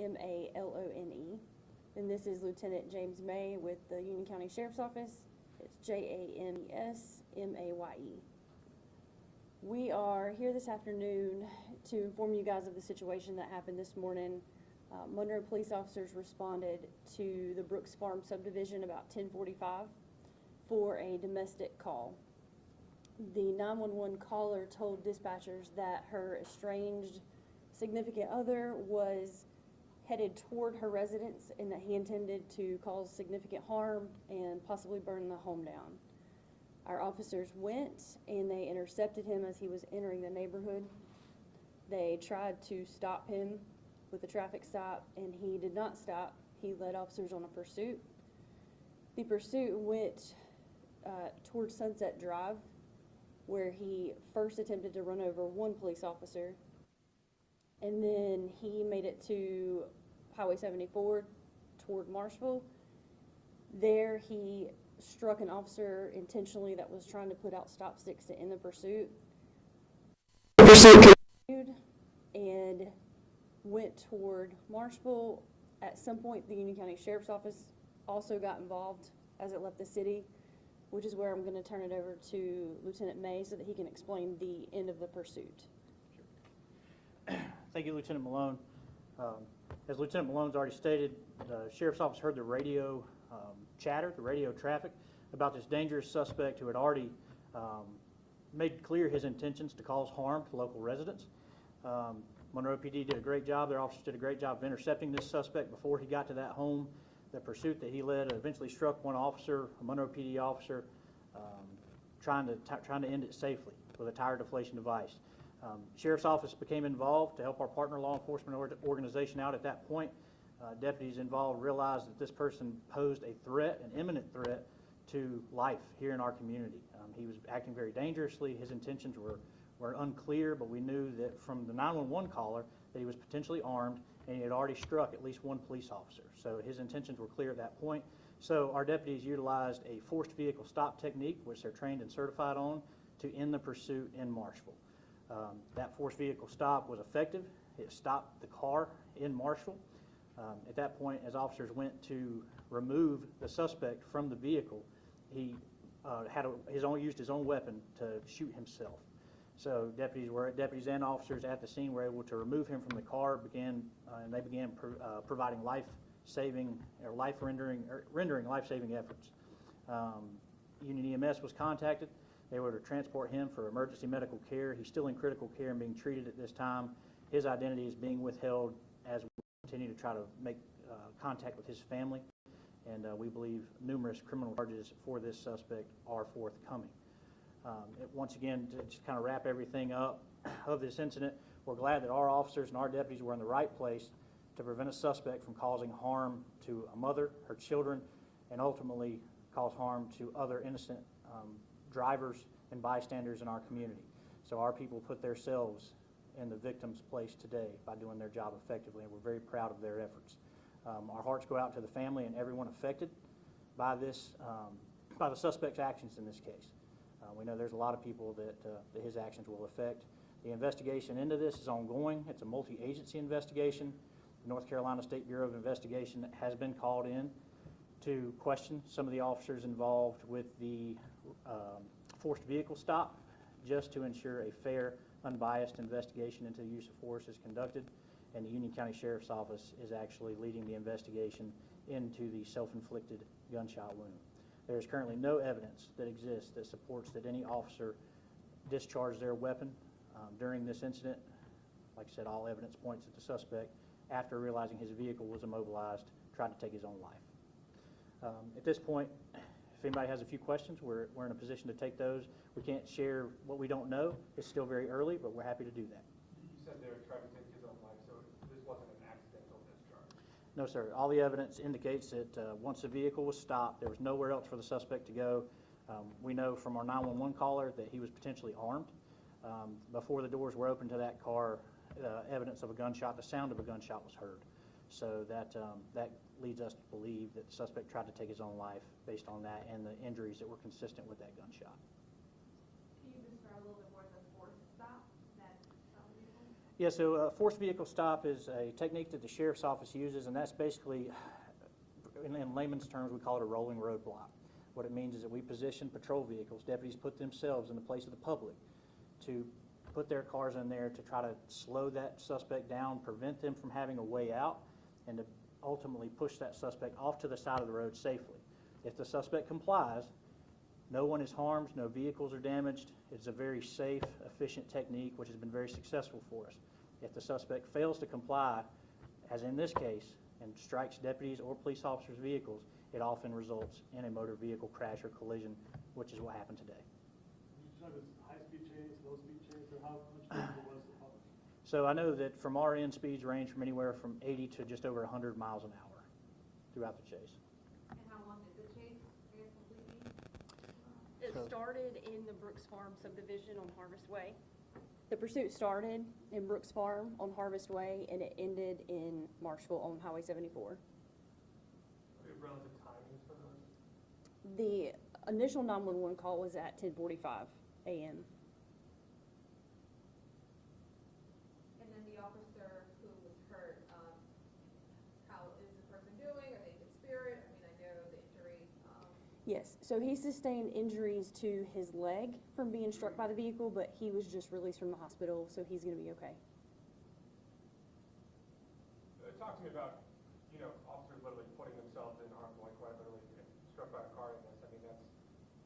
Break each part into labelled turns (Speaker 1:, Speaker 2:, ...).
Speaker 1: Malone. And this is Lieutenant James May with the Union County Sheriff's Office. It's JamesMaye. We are here this afternoon to inform you guys of the situation that happened this morning. Monroe Police officers responded to the Brooks Farm subdivision about 10:45 for a domestic call. The 911 caller told dispatchers that her estranged significant other was headed toward her residence and that he intended to cause significant harm and possibly burn the home down. Our officers went and they intercepted him as he was entering the neighborhood. They tried to stop him with a traffic stop and he did not stop. He led officers on a pursuit. The pursuit went towards Sunset Drive, where he first attempted to run over one police officer, and then he made it to Highway 74 toward Marshville. There he struck an officer intentionally that was trying to put out stop sticks to end the pursuit. The pursuit continued and went toward Marshville. At some point, the Union County Sheriff's Office also got involved as it left the city, which is where I'm going to turn it over to Lieutenant May so that he can explain the end of the pursuit.
Speaker 2: Sure. Thank you, Lieutenant Malone. As Lieutenant Malone's already stated, the Sheriff's Office heard the radio chatter, the radio traffic, about this dangerous suspect who had already made clear his intentions to cause harm to local residents. Monroe PD did a great job. Their officers did a great job of intercepting this suspect before he got to that home. The pursuit that he led eventually struck one officer, a Monroe PD officer, trying to end it safely with a tire deflation device. Sheriff's Office became involved to help our partner law enforcement organization out at that point. Deputies involved realized that this person posed a threat, an imminent threat to life here in our community. He was acting very dangerously. His intentions were unclear, but we knew that from the 911 caller that he was potentially armed and he had already struck at least one police officer. So his intentions were clear at that point. So our deputies utilized a forced vehicle stop technique, which they're trained and certified on, to end the pursuit in Marshville. That forced vehicle stop was effective. It stopped the car in Marshville. At that point, as officers went to remove the suspect from the vehicle, he used his own weapon to shoot himself. So deputies and officers at the scene were able to remove him from the car, and they began providing rendering life-saving efforts. Union EMS was contacted. They were to transport him for emergency medical care. He's still in critical care and being treated at this time. His identity is being withheld as we continue to try to make contact with his family, and we believe numerous criminal charges for this suspect are forthcoming. Once again, to just kind of wrap everything up of this incident, we're glad that our officers and our deputies were in the right place to prevent a suspect from causing harm to a mother, her children, and ultimately cause harm to other innocent drivers and bystanders in our community. So our people put themselves in the victim's place today by doing their job effectively, and we're very proud of their efforts. Our hearts go out to the family and everyone affected by this, by the suspect's actions in this case. We know there's a lot of people that his actions will affect. The investigation into this is ongoing. It's a multi-agency investigation. The North Carolina State Bureau of Investigation has been called in to question some of the officers involved with the forced vehicle stop, just to ensure a fair, unbiased investigation into the use of force is conducted, and the Union County Sheriff's Office is actually leading the investigation into the self-inflicted gunshot wound. There is currently no evidence that exists that supports that any officer discharged their weapon during this incident. Like I said, all evidence points at the suspect, after realizing his vehicle was immobilized, tried to take his own life. At this point, if anybody has a few questions, we're in a position to take those. We can't share what we don't know. It's still very early, but we're happy to do that.
Speaker 3: You said they were trying to take his own life, so this wasn't an accidental discharge?
Speaker 2: No, sir. All the evidence indicates that once the vehicle was stopped, there was nowhere else for the suspect to go. We know from our 911 caller that he was potentially armed. Before the doors were open to that car, evidence of a gunshot, the sound of a gunshot was heard. So that leads us to believe that the suspect tried to take his own life based on that and the injuries that were consistent with that gunshot.
Speaker 4: Can you describe a little bit more the force stop that
Speaker 2: Yeah, so a forced vehicle stop is a technique that the sheriff's office uses, and that's basically, in layman's terms, we call it a rolling roadblock. What it means is that we position patrol vehicles, deputies put themselves in the place of the public to put their cars in there to try to slow that suspect down, prevent them from having a way out, and to ultimately push that suspect off to the side of the road safely. If the suspect complies, no one is harmed, no vehicles are damaged. It's a very safe, efficient technique, which has been very successful for us. If the suspect fails to comply, as in this case, and strikes deputies or police officers' vehicles, it often results in a motor vehicle crash or collision, which is what happened today.
Speaker 4: Did you try this high-speed chase, low-speed chase, or how much danger was the public?
Speaker 2: So I know that from our end, speeds range from anywhere from 80 to just over 100 miles an hour throughout the chase.
Speaker 5: And how long did the chase, I guess, completely?
Speaker 1: It
Speaker 2: So-
Speaker 1: started in the Brooks Farm subdivision on Harvest Way. The pursuit started in Brooks Farm on Harvest Way, and it ended in Marshville on Highway 74.
Speaker 3: Relative timings for those?
Speaker 1: The initial 911 call was at 10:45 a.m.
Speaker 5: And then the officer who was hurt, how is the person doing? Are they in good spirit? I mean, I know the injury,
Speaker 1: Yes, so he sustained injuries to his leg from being struck by the vehicle, but he was just released from the hospital, so he's going to be okay.
Speaker 3: Talk to me about, officers literally putting themselves in harm's way, quite literally, and struck by a car in this. I mean, that's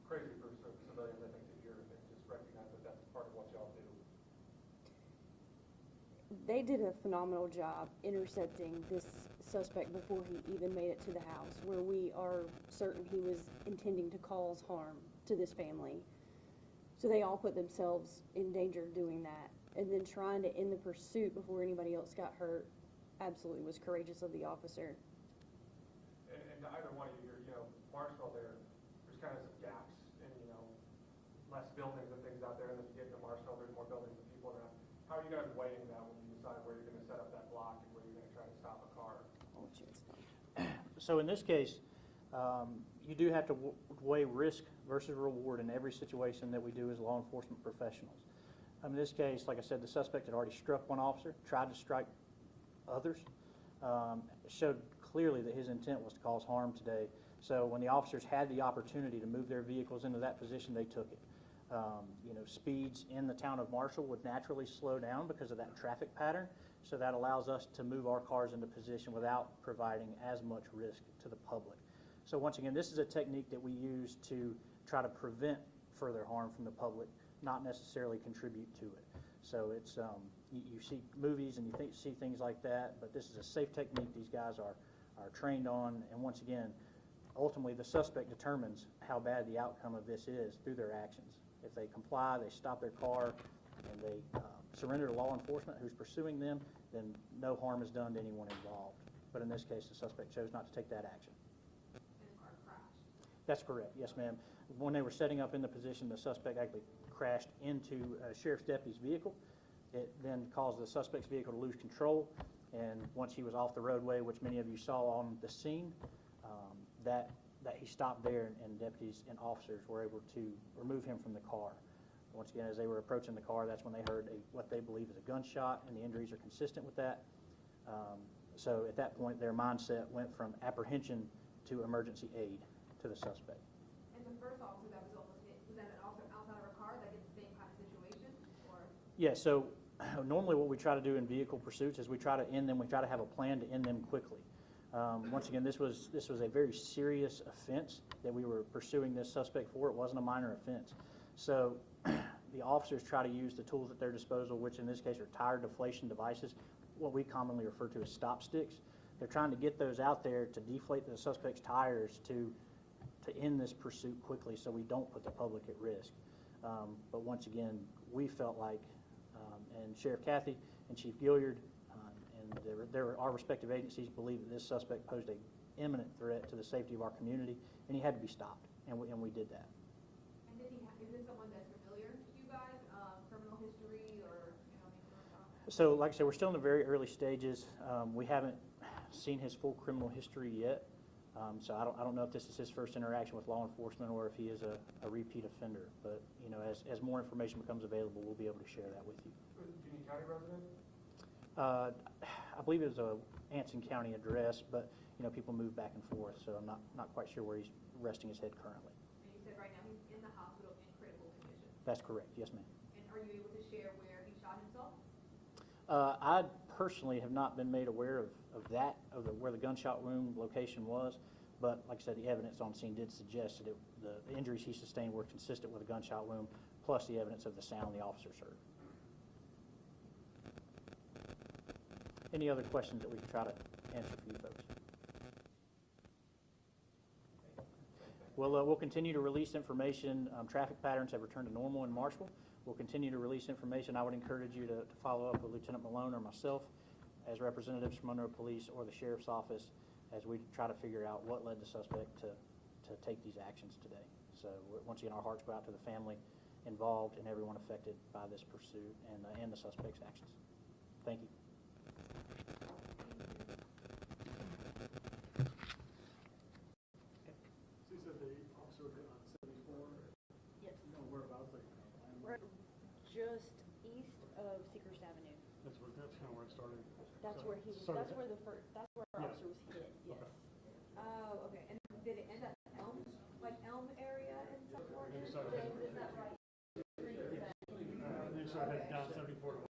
Speaker 3: crazy for civilians, I think, to hear, and just recognize that that's part of what y'all do.
Speaker 1: They did a phenomenal job intercepting this suspect before he even made it to the house, where we are certain he was intending to cause harm to this family. So they all put themselves in danger doing that. And then trying to end the pursuit before anybody else got hurt absolutely was courageous of the officer.
Speaker 3: And to either one of you, Marshville there's kind of some gaps in, less buildings and things out there, and then you get into Marshville, there's more buildings and people around. How are you guys weighing that when you decide where you're going to set up that block and where you're going to try to stop a car?
Speaker 2: So in this case, you do have to weigh risk versus reward in every situation that we do as law enforcement professionals. In this case, like I said, the suspect had already struck one officer, tried to strike others. It showed clearly that his intent was to cause harm today. So when the officers had the opportunity to move their vehicles into that position, they took it. Speeds in the town of Marshall would naturally slow down because of that traffic pattern. So that allows us to move our cars into position without providing as much risk to the public. So once again, this is a technique that we use to try to prevent further harm from the public, not necessarily contribute to it. So it's, you see movies and you see things like that, but this is a safe technique these guys are trained on. And once again, ultimately the suspect determines how bad the outcome of this is through their actions. If they comply, they stop their car, and they surrender to law enforcement who's pursuing them, then no harm is done to anyone involved. But in this case, the suspect chose not to take that action.
Speaker 5: and the car crashed.
Speaker 2: That's correct, yes, ma'am. When they were setting up in the position, the suspect actually crashed into a sheriff's deputy's vehicle. It then caused the suspect's vehicle to lose control, and once he was off the roadway, which many of you saw on the scene, that he stopped there, and deputies and officers were able to remove him from the car. Once again, as they were approaching the car, that's when they heard what they believe is a gunshot, and the injuries are consistent with that. So at that point, their mindset went from apprehension to emergency aid to the suspect.
Speaker 5: And the first officer that was almost hit, was that an officer outside of a car that did the same kind of situation, or?
Speaker 2: Yeah, so normally what we try to do in vehicle pursuits is we try to end them, we try to have a plan to end them quickly. Once again, this was a very serious offense that we were pursuing this suspect for. It wasn't a minor offense. So the officers try to use the tools at their disposal, which in this case are tire deflation devices, what we commonly refer to as stop sticks. They're trying to get those out there to deflate the suspect's tires to end this pursuit quickly so we don't put the public at risk. But once again, we felt like, and Sheriff Cathy and Chief Gilliard, and our respective agencies believe that this suspect posed an imminent threat to the safety of our community, and he had to be stopped, and we did that.
Speaker 5: And is this someone that's familiar to you guys, criminal history, or, anything like that?
Speaker 2: So, like I said, we're still in the very early stages. We haven't seen his full criminal history yet. So I don't know if this is his first interaction with law enforcement or if he is a repeat offender. But as more information becomes available, we'll be able to share that with you.
Speaker 3: Union County resident?
Speaker 2: I believe it was a Anson County address, but, you know, people move back and forth, so I'm not quite sure where he's resting his head currently.
Speaker 5: And you said right now he's in the hospital in critical condition.
Speaker 2: That's correct, yes, ma'am.
Speaker 5: And are you able to share where he shot himself?
Speaker 2: I personally have not been made aware of where the gunshot wound location was, but like I said, the evidence on scene did suggest that the injuries he sustained were consistent with a gunshot wound, plus the evidence of the sound the officers heard. Any other questions that we can try to answer for you folks? We'll continue to release information. Traffic patterns have returned to normal in Marshville. We'll continue to release information. I would encourage you to follow up with Lieutenant Malone or myself as representatives from Monroe Police or the Sheriff's Office as we try to figure out what led the suspect to take these actions today. So once again, our hearts go out to the family involved and everyone affected by this pursuit and the suspect's actions. Thank you.
Speaker 4: So you said the officer hit on 74?
Speaker 1: Yes.
Speaker 4: No, whereabouts, like?
Speaker 1: Right just east of Seacrest Avenue.
Speaker 4: That's kind of where it started.
Speaker 1: That's where he was,
Speaker 4: Sorry.
Speaker 1: that's where our
Speaker 4: Yeah.
Speaker 1: officer was hit, yes.
Speaker 4: Okay.
Speaker 5: Oh, okay. And did it end up Elm area in some point?
Speaker 4: And you started heading,
Speaker 5: Is that right?
Speaker 4: and you started heading down 74 to